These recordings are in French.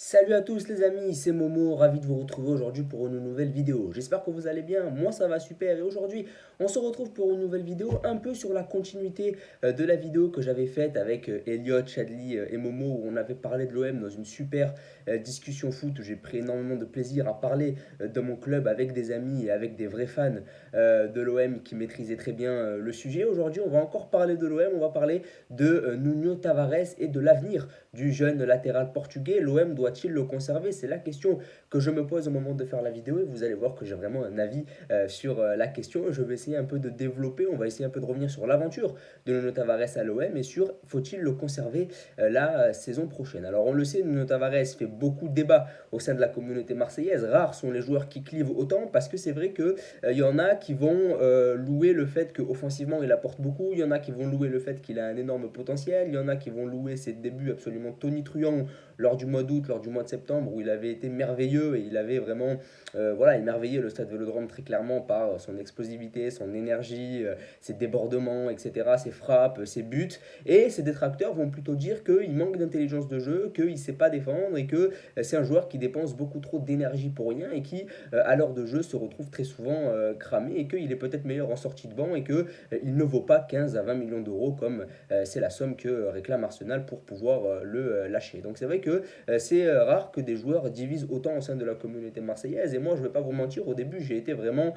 Salut à tous les amis, c'est Momo, ravi de vous retrouver aujourd'hui pour une nouvelle vidéo. J'espère que vous allez bien, moi ça va super et aujourd'hui on se retrouve pour une nouvelle vidéo un peu sur la continuité de la vidéo que j'avais faite avec Elliot, Chadli et Momo où on avait parlé de l'OM dans une super discussion foot où j'ai pris énormément de plaisir à parler de mon club avec des amis et avec des vrais fans de l'OM qui maîtrisaient très bien le sujet. Aujourd'hui on va encore parler de l'OM, on va parler de Nuno Tavares et de l'avenir du jeune latéral portugais. L'OM doit-il le conserver? C'est la question que je me pose au moment de faire la vidéo et vous allez voir que j'ai vraiment un avis sur la question. Je vais essayer un peu de développer, on va essayer un peu de revenir sur l'aventure de Nuno Tavares à l'OM et sur faut-il le conserver la saison prochaine. Alors on le sait, Nuno Tavares fait beaucoup de débats au sein de la communauté marseillaise. Rares sont les joueurs qui clivent autant parce que c'est vrai que y en a qui vont louer le fait qu'offensivement il apporte beaucoup, il y en a qui vont louer le fait qu'il a un énorme potentiel, il y en a qui vont louer ses débuts absolument tonitruants lors du mois d'août, lors du mois de septembre, où il avait été merveilleux et il avait vraiment voilà, émerveillé le Stade Vélodrome très clairement par son explosivité, son énergie, ses débordements, etc., ses frappes, ses buts. Et ses détracteurs vont plutôt dire qu'il manque d'intelligence de jeu, qu'il ne sait pas défendre et que c'est un joueur qui dépense beaucoup trop d'énergie pour rien et qui, à l'heure de jeu, se retrouve très souvent cramé et qu'il est peut-être meilleur en sortie de banc et qu'il ne vaut pas 15 à 20 millions d'euros comme c'est la somme que réclame Arsenal pour pouvoir le lâcher. Donc c'est vrai que c'est rare que des joueurs divisent autant au sein de la communauté marseillaise. Et moi, je ne vais pas vous mentir, au début, j'ai été vraiment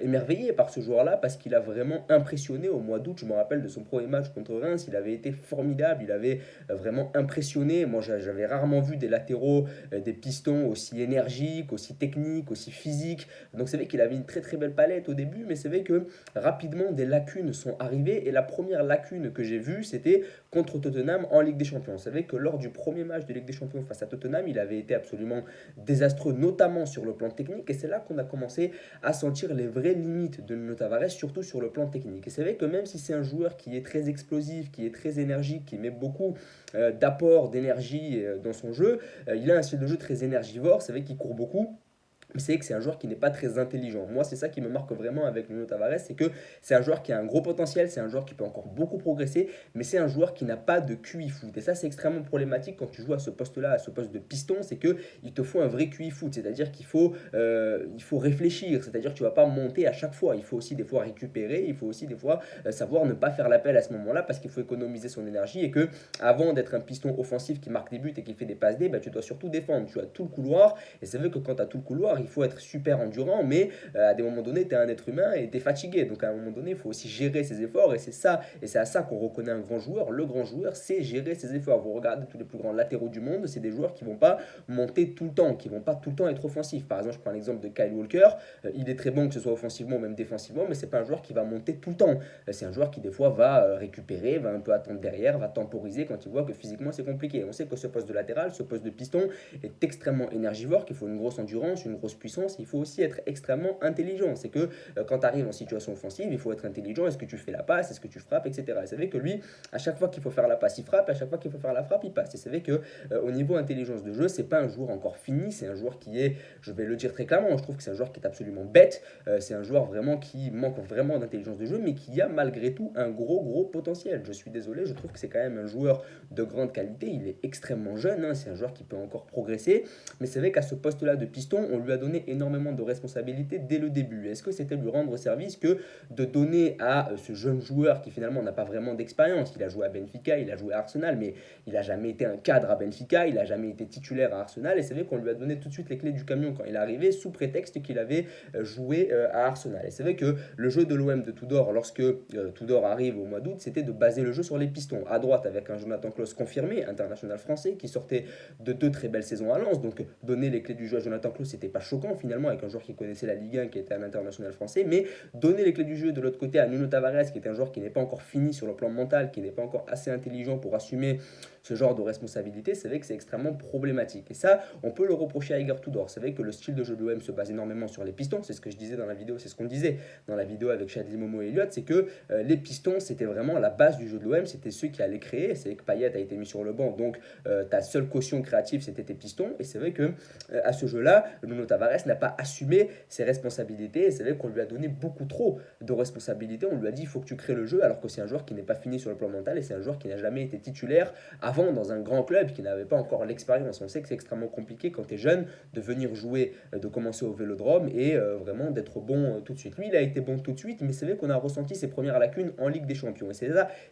émerveillé par ce joueur-là parce qu'il a vraiment impressionné au mois d'août. Je me rappelle de son premier match contre Reims, il avait été formidable, il avait vraiment impressionné. Moi, j'avais rarement vu des latéraux, des pistons aussi énergiques, aussi techniques, aussi physiques. Donc c'est vrai qu'il avait une très très belle palette au début, mais c'est vrai que rapidement des lacunes sont arrivées. Et la première lacune que j'ai vue, c'était contre Tottenham en Ligue des Champions. Vous savez que lors du premier match de Ligue des Champions face à Tottenham, il avait été absolument désastreux, notamment sur le plan technique. Et c'est là qu'on a commencé à sentir les vraies limites de Nuno Tavares, surtout sur le plan technique. Et c'est vrai que même si c'est un joueur qui est très explosif, qui est très énergique, qui met beaucoup d'apport d'énergie dans son jeu, il a un style de jeu très énergivore. C'est vrai qu'il court beaucoup. Mais c'est que c'est un joueur qui n'est pas très intelligent. Moi, c'est ça qui me marque vraiment avec Nuno Tavares, c'est que c'est un joueur qui a un gros potentiel, c'est un joueur qui peut encore beaucoup progresser, mais c'est un joueur qui n'a pas de QI foot. Et ça, c'est extrêmement problématique quand tu joues à ce poste-là, à ce poste de piston, c'est que il te faut un vrai QI foot, c'est-à-dire il faut réfléchir, c'est-à-dire que tu vas pas monter à chaque fois. Il faut aussi des fois récupérer, il faut aussi des fois savoir ne pas faire l'appel à ce moment-là parce qu'il faut économiser son énergie et que avant d'être un piston offensif qui marque des buts et qui fait des passes D, bah, tu dois surtout défendre. Tu as tout le couloir et c'est vrai que quand tu as tout le couloir, il faut être super endurant, mais à des moments donnés, tu es un être humain et tu es fatigué. Donc à un moment donné, il faut aussi gérer ses efforts, et c'est ça, et c'est à ça qu'on reconnaît un grand joueur. Le grand joueur, c'est gérer ses efforts. Vous regardez tous les plus grands latéraux du monde, c'est des joueurs qui vont pas monter tout le temps, qui vont pas tout le temps être offensifs. Par exemple, je prends l'exemple de Kyle Walker, il est très bon que ce soit offensivement ou même défensivement, mais c'est pas un joueur qui va monter tout le temps. C'est un joueur qui des fois va récupérer, va un peu attendre derrière, va temporiser quand il voit que physiquement c'est compliqué. On sait que ce poste de latéral, ce poste de piston est extrêmement énergivore, qu'il faut une grosse endurance, une grosse puissance, il faut aussi être extrêmement intelligent. C'est que quand tu arrives en situation offensive, il faut être intelligent. Est-ce que tu fais la passe? Est-ce que tu frappes? Etc. Et c'est vrai que lui, à chaque fois qu'il faut faire la passe, il frappe. À chaque fois qu'il faut faire la frappe, il passe. Et c'est vrai que au niveau intelligence de jeu, c'est pas un joueur encore fini. C'est un joueur qui est, je vais le dire très clairement, je trouve que c'est un joueur qui est absolument bête. C'est un joueur vraiment qui manque vraiment d'intelligence de jeu, mais qui a malgré tout un gros potentiel. Je suis désolé, je trouve que c'est quand même un joueur de grande qualité. Il est extrêmement jeune. Hein, c'est un joueur qui peut encore progresser. Mais c'est vrai qu'à ce poste-là de piston, on lui a donné énormément de responsabilités dès le début. Est-ce que c'était lui rendre service que de donner à ce jeune joueur qui finalement n'a pas vraiment d'expérience? Il a joué à Benfica, il a joué à Arsenal, mais il n'a jamais été un cadre à Benfica, il n'a jamais été titulaire à Arsenal. Et c'est vrai qu'on lui a donné tout de suite les clés du camion quand il est arrivé, sous prétexte qu'il avait joué à Arsenal. Et c'est vrai que le jeu de l'OM de Tudor, lorsque Tudor arrive au mois d'août, c'était de baser le jeu sur les pistons. À droite, avec un Jonathan Klaus confirmé, international français, qui sortait de deux très belles saisons à Lens. Donc donner les clés du jeu à Jonathan Klaus, c'était pas choquant finalement, avec un joueur qui connaissait la Ligue 1, qui était un international français. Mais donner les clés du jeu de l'autre côté à Nuno Tavares, qui est un joueur qui n'est pas encore fini sur le plan mental, qui n'est pas encore assez intelligent pour assumer ce genre de responsabilité, c'est vrai que c'est extrêmement problématique. Et ça, on peut le reprocher à Igor Tudor. C'est vrai que le style de jeu de l'OM se base énormément sur les pistons, c'est ce que je disais dans la vidéo, c'est ce qu'on disait dans la vidéo avec Chadli, Momo et Elliott, c'est que les pistons, c'était vraiment la base du jeu de l'OM, c'était ceux qui allaient créer. C'est vrai que Payet a été mis sur le banc, donc ta seule caution créative, c'était tes pistons. Et c'est vrai que à ce jeu-là, Nuno Tavares n'a pas assumé ses responsabilités. Et c'est vrai qu'on lui a donné beaucoup trop de responsabilités. On lui a dit il faut que tu crées le jeu, alors que c'est un joueur qui n'est pas fini sur le plan mental et c'est un joueur qui n'a jamais été titulaire à avant dans un grand club qui n'avait pas encore l'expérience. On sait que c'est extrêmement compliqué quand tu es jeune de venir jouer, de commencer au Vélodrome et vraiment d'être bon tout de suite. Lui, il a été bon tout de suite, mais c'est vrai qu'on a ressenti ses premières lacunes en Ligue des Champions.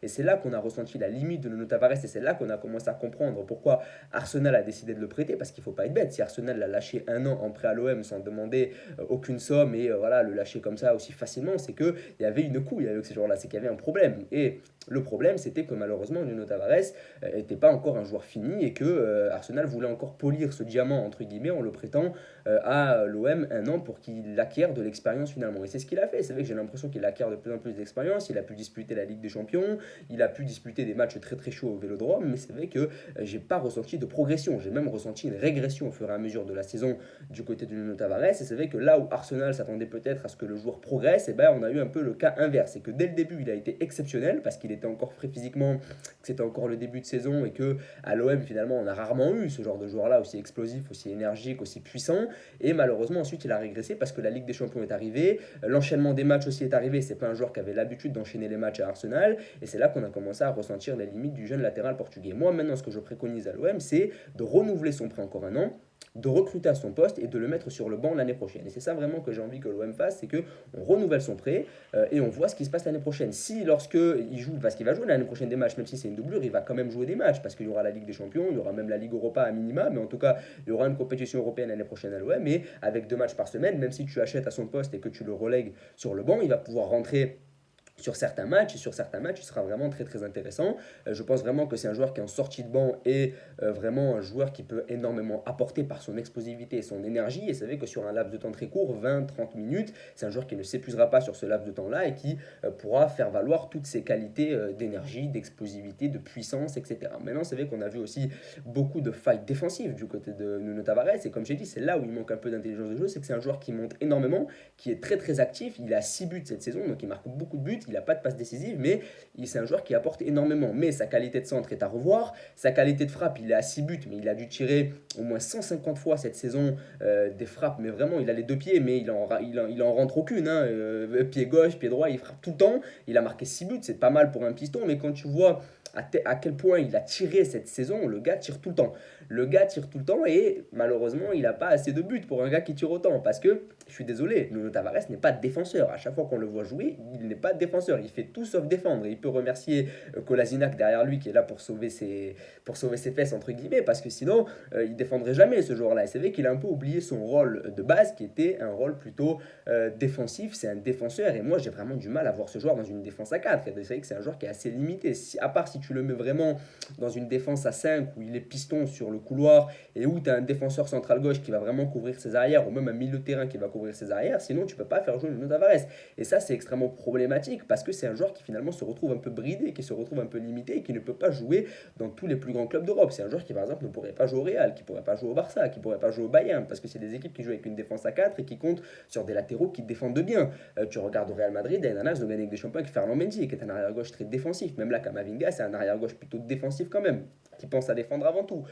Et c'est là qu'on a ressenti la limite de Nuno Tavares et c'est là qu'on a commencé à comprendre pourquoi Arsenal a décidé de le prêter parce qu'il ne faut pas être bête. Si Arsenal l'a lâché un an en prêt à l'OM sans demander aucune somme et voilà, le lâcher comme ça aussi facilement, c'est qu'il y avait une couille avec ces joueurs-là, c'est qu'il y avait un problème. Et le problème, c'était que malheureusement, Nuno Tavares n'était pas encore un joueur fini et que Arsenal voulait encore polir ce diamant, entre guillemets, en le prêtant à l'OM un an pour qu'il acquiert de l'expérience finalement. Et c'est ce qu'il a fait. C'est vrai que j'ai l'impression qu'il acquiert de plus en plus d'expérience. Il a pu disputer la Ligue des Champions, il a pu disputer des matchs très très chauds au Vélodrome, mais c'est vrai que j'ai pas ressenti de progression. J'ai même ressenti une régression au fur et à mesure de la saison du côté de Nuno Tavares. Et c'est vrai que là où Arsenal s'attendait peut-être à ce que le joueur progresse, et ben on a eu un peu le cas inverse. C'est que dès le début, il a été exceptionnel parce qu'il était encore frais physiquement, que c'était encore le début de saison et que à l'OM finalement on a rarement eu ce genre de joueur là aussi explosif, aussi énergique, aussi puissant. Et malheureusement ensuite il a régressé parce que la Ligue des Champions est arrivée, l'enchaînement des matchs aussi est arrivé. C'est pas un joueur qui avait l'habitude d'enchaîner les matchs à Arsenal et c'est là qu'on a commencé à ressentir les limites du jeune latéral portugais. Moi maintenant ce que je préconise à l'OM c'est de renouveler son prêt encore un an, de recruter à son poste et de le mettre sur le banc l'année prochaine. Et c'est ça vraiment que j'ai envie que l'OM fasse, c'est qu'on renouvelle son prêt et on voit ce qui se passe l'année prochaine. Si lorsque il joue, parce qu'il va jouer l'année prochaine des matchs, même si c'est une doublure, il va quand même jouer des matchs parce qu'il y aura la Ligue des Champions, il y aura même la Ligue Europa à minima, mais en tout cas il y aura une compétition européenne l'année prochaine à l'OM et avec 2 matchs par semaine, même si tu achètes à son poste et que tu le relègues sur le banc, il va pouvoir rentrer sur certains matchs, et sur certains matchs, il sera vraiment très très intéressant. Je pense vraiment que c'est un joueur qui est en sortie de banc et vraiment un joueur qui peut énormément apporter par son explosivité et son énergie. Et c'est vrai que sur un laps de temps très court, 20-30 minutes, c'est un joueur qui ne s'épuisera pas sur ce laps de temps-là et qui pourra faire valoir toutes ses qualités d'énergie, d'explosivité, de puissance, etc. Maintenant, c'est vrai qu'on a vu aussi beaucoup de failles défensives du côté de Nuno Tavares. Et comme j'ai dit, c'est là où il manque un peu d'intelligence de jeu, c'est que c'est un joueur qui monte énormément, qui est très très actif. Il a 6 buts cette saison, donc il marque beaucoup de buts. Il n'a pas de passe décisive, mais c'est un joueur qui apporte énormément. Mais sa qualité de centre est à revoir. Sa qualité de frappe, il est à 6 buts, mais il a dû tirer au moins 150 fois cette saison des frappes. Mais vraiment, il a les deux pieds, mais il en rentre aucune. Hein. Pied gauche, pied droit, il frappe tout le temps. Il a marqué 6 buts, c'est pas mal pour un piston, mais quand tu vois à quel point il a tiré cette saison, le gars tire tout le temps. Le gars tire tout le temps et malheureusement, il n'a pas assez de buts pour un gars qui tire autant. Parce que, je suis désolé, Nuno Tavares n'est pas défenseur. À chaque fois qu'on le voit jouer, il n'est pas défenseur. Il fait tout sauf défendre. Et il peut remercier Kolasinac derrière lui qui est là pour sauver ses fesses, entre guillemets. Parce que sinon, il défendrait jamais ce joueur-là. Et c'est vrai qu'il a un peu oublié son rôle de base qui était un rôle plutôt défensif. C'est un défenseur. Et moi, j'ai vraiment du mal à voir ce joueur dans une défense à 4. C'est vrai que c'est un joueur qui est assez limité. À part si tu le mets vraiment dans une défense à 5 où il est piston sur le couloir et où tu as un défenseur central gauche qui va vraiment couvrir ses arrières ou même un milieu de terrain qui va couvrir ses arrières, sinon tu peux pas faire jouer Nuno Tavares. Et ça c'est extrêmement problématique parce que c'est un joueur qui finalement se retrouve un peu bridé, qui se retrouve un peu limité et qui ne peut pas jouer dans tous les plus grands clubs d'Europe. C'est un joueur qui par exemple ne pourrait pas jouer au Real, qui pourrait pas jouer au Barça, qui pourrait pas jouer au Bayern parce que c'est des équipes qui jouent avec une défense à 4 et qui comptent sur des latéraux qui défendent bien. Tu regardes au Real Madrid, Enanas de gagner avec des champions avec Ferland Mendy qui est un arrière gauche très défensif. Même là Kamavinga c'est un arrière gauche plutôt défensif quand même, qui pense à défendre avant tout.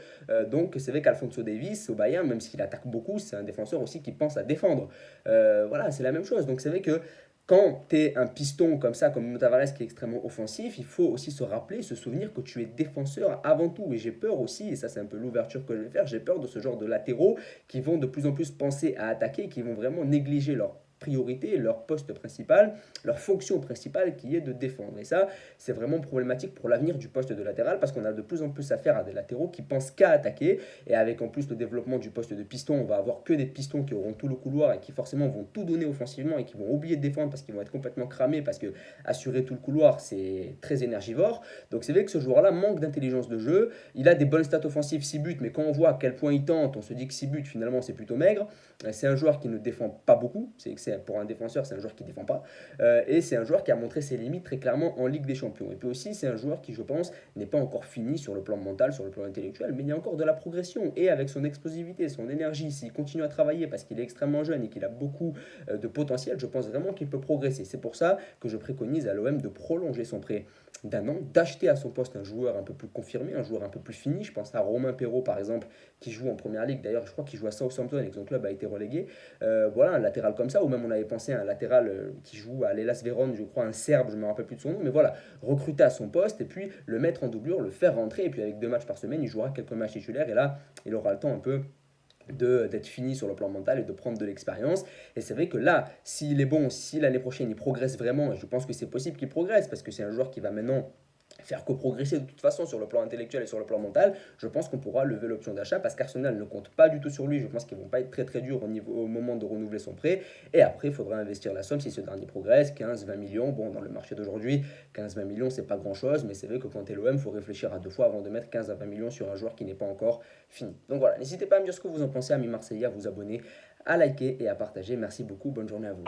Donc c'est vrai qu'Alphonso Davies au Bayern, même s'il attaque beaucoup, c'est un défenseur aussi qui pense à défendre. Voilà, c'est la même chose. Donc c'est vrai que quand tu es un piston comme ça, comme Nuno Tavares qui est extrêmement offensif, il faut aussi se rappeler, se souvenir que tu es défenseur avant tout. Et j'ai peur aussi, et ça c'est un peu l'ouverture que je vais faire, j'ai peur de ce genre de latéraux qui vont de plus en plus penser à attaquer, qui vont vraiment négliger leur priorité, leur poste principal, leur fonction principale qui est de défendre. Et ça, c'est vraiment problématique pour l'avenir du poste de latéral parce qu'on a de plus en plus affaire à des latéraux qui pensent qu'à attaquer. Et avec en plus le développement du poste de piston, on va avoir que des pistons qui auront tout le couloir et qui forcément vont tout donner offensivement et qui vont oublier de défendre parce qu'ils vont être complètement cramés parce que assurer tout le couloir, c'est très énergivore. Donc c'est vrai que ce joueur-là manque d'intelligence de jeu. Il a des bonnes stats offensives, 6 buts, mais quand on voit à quel point il tente, on se dit que 6 buts finalement c'est plutôt maigre. C'est un joueur qui ne défend pas beaucoup, pour un défenseur, c'est un joueur qui ne défend pas. Et c'est un joueur qui a montré ses limites très clairement en Ligue des Champions. Et puis aussi, c'est un joueur qui, je pense, n'est pas encore fini sur le plan mental, sur le plan intellectuel, mais il y a encore de la progression. Et avec son explosivité, son énergie, s'il continue à travailler parce qu'il est extrêmement jeune et qu'il a beaucoup de potentiel, je pense vraiment qu'il peut progresser. C'est pour ça que je préconise à l'OM de prolonger son prêt d'un an, d'acheter à son poste un joueur un peu plus confirmé, un joueur un peu plus fini. Je pense à Romain Perrault, par exemple, qui joue en première ligue. D'ailleurs, je crois qu'il joue à Southampton et que son club a été relégué. Voilà, un latéral comme ça, ou même on avait pensé à un latéral qui joue à l'Hellas Vérone, je crois, un Serbe, je ne me rappelle plus de son nom, mais voilà, recruter à son poste et puis le mettre en doublure, le faire rentrer, et puis avec 2 matchs par semaine, il jouera quelques matchs titulaires, et là, il aura le temps un peu d'être fini sur le plan mental et de prendre de l'expérience. Et c'est vrai que là, s'il est bon, si l'année prochaine il progresse vraiment, et je pense que c'est possible qu'il progresse, parce que c'est un joueur qui va maintenant faire que progresser de toute façon sur le plan intellectuel et sur le plan mental, je pense qu'on pourra lever l'option d'achat parce qu'Arsenal ne compte pas du tout sur lui. Je pense qu'ils vont pas être très très durs au moment de renouveler son prêt. Et après, il faudra investir la somme si ce dernier progresse, 15-20 millions. Bon, dans le marché d'aujourd'hui, 15-20 millions, c'est pas grand chose, mais c'est vrai que quand tu es l'OM, il faut réfléchir à 2 fois avant de mettre 15 à 20 millions sur un joueur qui n'est pas encore fini. Donc voilà, n'hésitez pas à me dire ce que vous en pensez, amis Marseillais, à vous abonner, à liker et à partager. Merci beaucoup, bonne journée à vous.